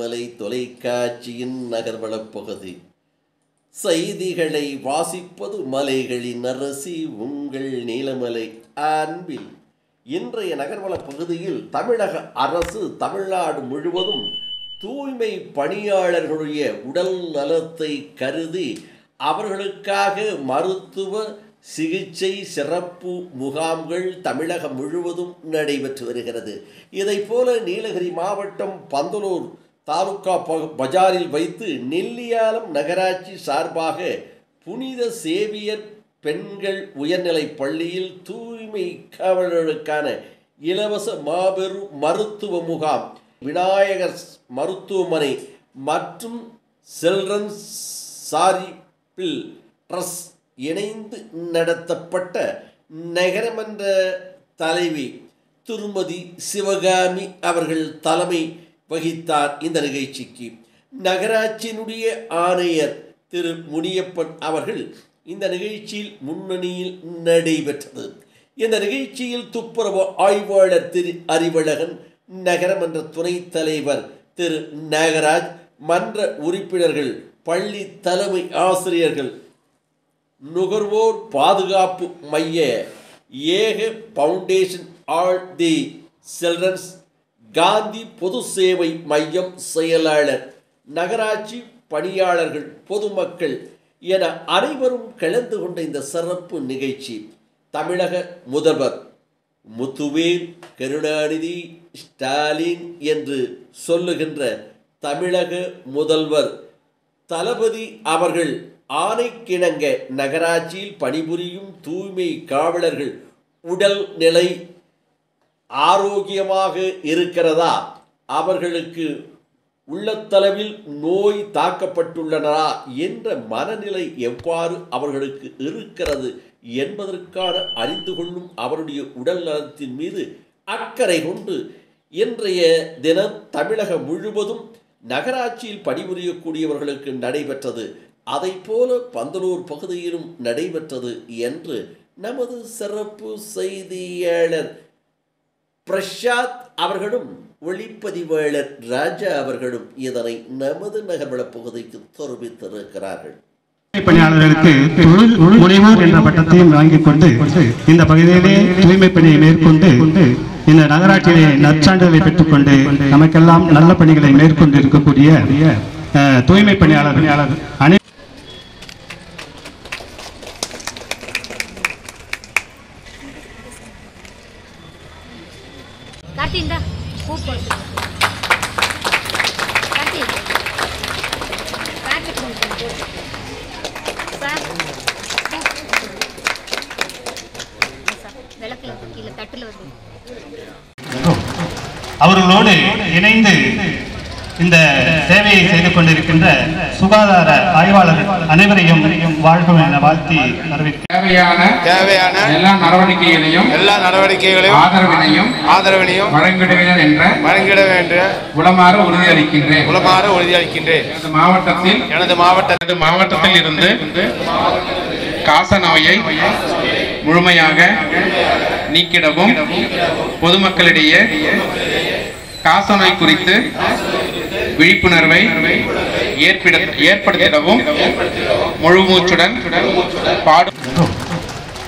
நீலமலை தொலைக்காட்சியின் நகர்வளப் பகுதி. செய்திகளை வாசிப்பது மலைகளின் அரசி உங்கள் நீலமலை அன்பில். இன்றைய நகர்வளப் பகுதியில் தமிழக அரசு தமிழ்நாடு முழுவதும் தூய்மை பணியாளர்களுடைய உடல் நலத்தை கருதி அவர்களுக்காக மருத்துவ சிகிச்சை சிறப்பு முகாம்கள் தமிழகம் முழுவதும் நடைபெற்று வருகிறது. இதைப்போல நீலகிரி மாவட்டம் பந்தலூர் தாலுகா பஜாரில் வைத்து நெல்லியாலம் நகராட்சி சார்பாக புனித சேவியர் பெண்கள் உயர்நிலைப் பள்ளியில் தூய்மை காவலர்களுக்கான இலவச மாபெரும் மருத்துவ முகாம் விநாயகர் மருத்துவமனை மற்றும் சில்ட்ரன்ஸ் சாரிபிள் ட்ரஸ்ட் இணைந்து நடத்தப்பட்ட நகரமன்ற தலைவி திருமதி சிவகாமி அவர்கள் தலைமை வகித்தார். இந்த நிகழ்ச்சிக்கு நகராட்சியினுடைய ஆணையர் திரு முனியப்பன் அவர்கள் இந்த நிகழ்ச்சியில் முன்னணியில் நடைபெற்றது. இந்த நிகழ்ச்சியில் துப்புரவு ஆய்வாளர் திரு அறிவழகன், நகரமன்ற துணைத் தலைவர் திரு நாகராஜ், மன்ற உறுப்பினர்கள், பள்ளி தலைமை ஆசிரியர்கள், நுகர்வோர் பாதுகாப்பு மைய ஏக foundation all the children's, Gandhi பொது சேவை மையம் செயலாளர், நகராட்சி பணியாளர்கள், பொதுமக்கள் என அனைவரும் கலந்து கொண்ட இந்த சிறப்பு நிகழ்ச்சி தமிழக முதல்வர் முத்துவேல் கருணாநிதி ஸ்டாலின் என்று சொல்லுகின்ற தமிழக முதல்வர் தளபதி அவர்கள் ஆணைக்கிணங்க நகராட்சியில் பணிபுரியும் தூய்மை காவலர்கள் உடல் நிலை ஆரோக்கியமாக இருக்கிறதா, அவர்களுக்கு உள்ளத்தளவில் நோய் தாக்கப்பட்டுள்ளனரா என்ற மனநிலை எவ்வாறு அவர்களுக்கு இருக்கிறது என்பதற்கான அறிந்து கொள்ளும் அவருடைய உடல் நலத்தின் மீது அக்கறை கொண்டு இன்றைய தினம் தமிழகம் முழுவதும் நகராட்சியில் பணிபுரியக்கூடியவர்களுக்கு நடைபெற்றது. அதை போல பந்தலூர் பகுதியிலும் நடைபெற்றது என்று நமது சிறப்பு செய்தியாளர் பிரசாத் அவர்களும் ஒளிப்பதிவாளர் ராஜா அவர்களும் இதனை நமது நகர்வள பகுதிக்கு தெரிவித்திருக்கிறார்கள். பணியாளர்களுக்கு தொழில் முனைவோர் என்ற பட்டத்தையும் வாங்கிக் கொண்டு இந்த பகுதியிலே தூய்மை பணியை மேற்கொண்டு இந்த நகராட்சியிலே நற்சான்றிதழை பெற்றுக்கொண்டு நமக்கெல்லாம் நல்ல பணிகளை மேற்கொண்டு இருக்கக்கூடிய தூய்மை பணியாளர்கள் அவர்களோடு இணைந்து இந்த சேவையை செய்து கொண்டிருக்கின்ற சுகாதார ஆய்வாளர்கள் அனைவரையும் வாழ்க என வாழ்த்தி தேவையான எல்லா நடவடிக்கைகளையும் ஆதரவினையும் வழங்கிட வேண்டும் உளமாற உறுதியளிக்கின்றேன். எனது மாவட்டத்தில் இருந்து காச நோயை முழுமையாக நீக்கிடவும் பொதுமக்களிடையே காசநோய் குறித்து விழிப்புணர்வை ஏற்படுத்திடவும் முழு மூச்சுடன்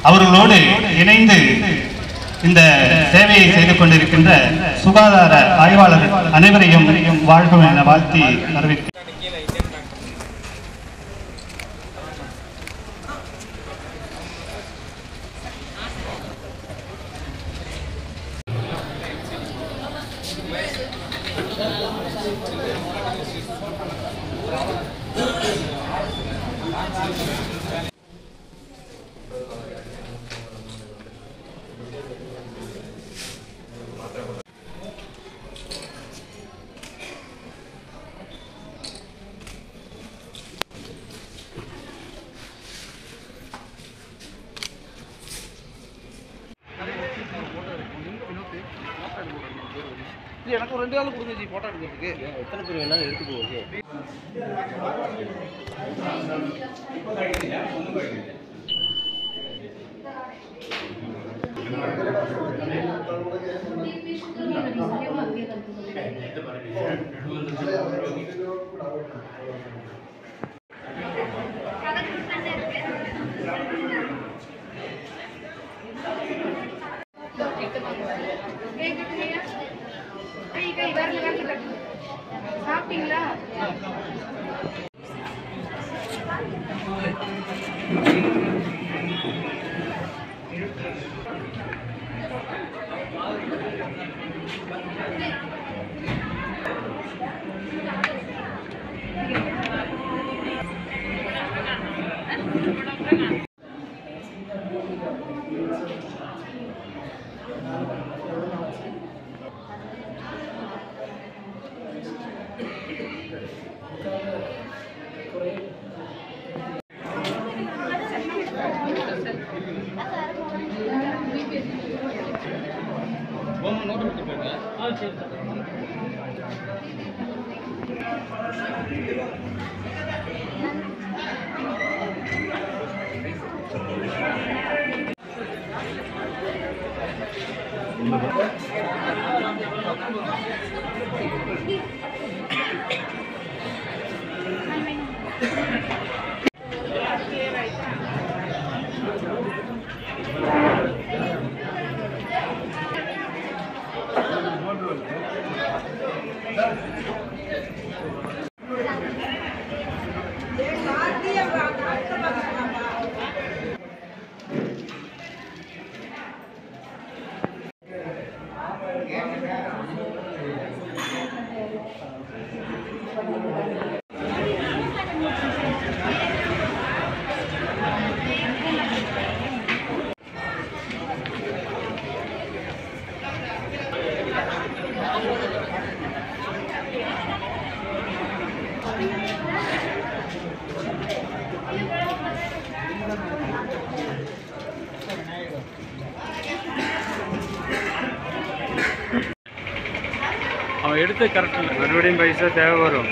அவர்களோடு இணைந்து இந்த சேவையை செய்து கொண்டிருக்கின்ற சுகாதார ஆய்வாளர்கள் அனைவரையும் வாழ்க என வாழ்த்தி வரவேற்கிறேன். எனக்கு ஒரு 2 நாள் கொடுங்க ஜி போட்டோ எடுக்கிறதுக்கு. எத்தனை பேர் வேணாலும் எடுத்து போகுது. சாப்பிட்டீங்களா? அவன் எடுத்து கரெக்ட் இல்லை, மறுபடியும் பைசா தேவை வரும்.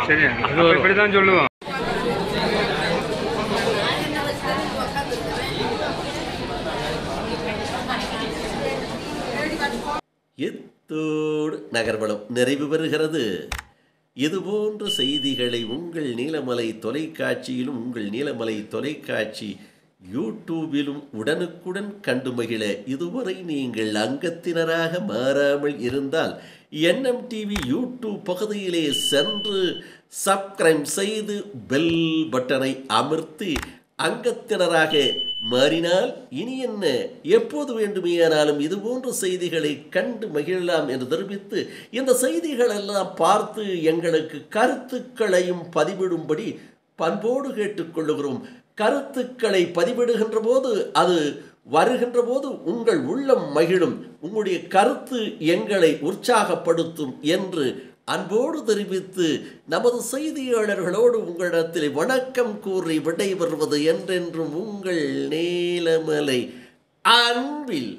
சரி, அது இப்படி தான் சொல்லுவோம். இத்தோடு நகர்வலம் நிறைவு பெறுகிறது. இதுபோன்ற செய்திகளை உங்கள் நீலமலை தொலைக்காட்சியிலும் உங்கள் நீலமலை தொலைக்காட்சி யூடியூபிலும் உடனுக்குடன் கண்டு மகிழ இதுவரை நீங்கள் அங்கத்தினராக மாறாமல் இருந்தால் NMTV யூடியூப் பகுதியிலே சென்று சப்ஸ்கிரைப் செய்து பெல் பட்டனை அமர்த்தி அங்கத்தினராக மாறினால் இனி என்ன, எப்போது வேண்டுமேயானாலும் இதுபோன்ற செய்திகளை கண்டு மகிழலாம் என்று தெரிவித்து, இந்த செய்திகளெல்லாம் பார்த்து எங்களுக்கு கருத்துக்களையும் பதிவிடும்படி பண்போடு கேட்டுக்கொள்ளுகிறோம். கருத்துக்களை பதிவிடுகின்ற போது அது வருகின்ற போது உங்கள் உள்ளம் மகிழும், உங்களுடைய கருத்து எங்களை உற்சாகப்படுத்தும் என்று அன்போடு தெரிவித்து நமது செய்தியாளர்களோடு உங்களிடத்தில் வணக்கம் கூறி விடைபெறுவது என்றென்றும் உங்கள் நீலமலை அன்பில்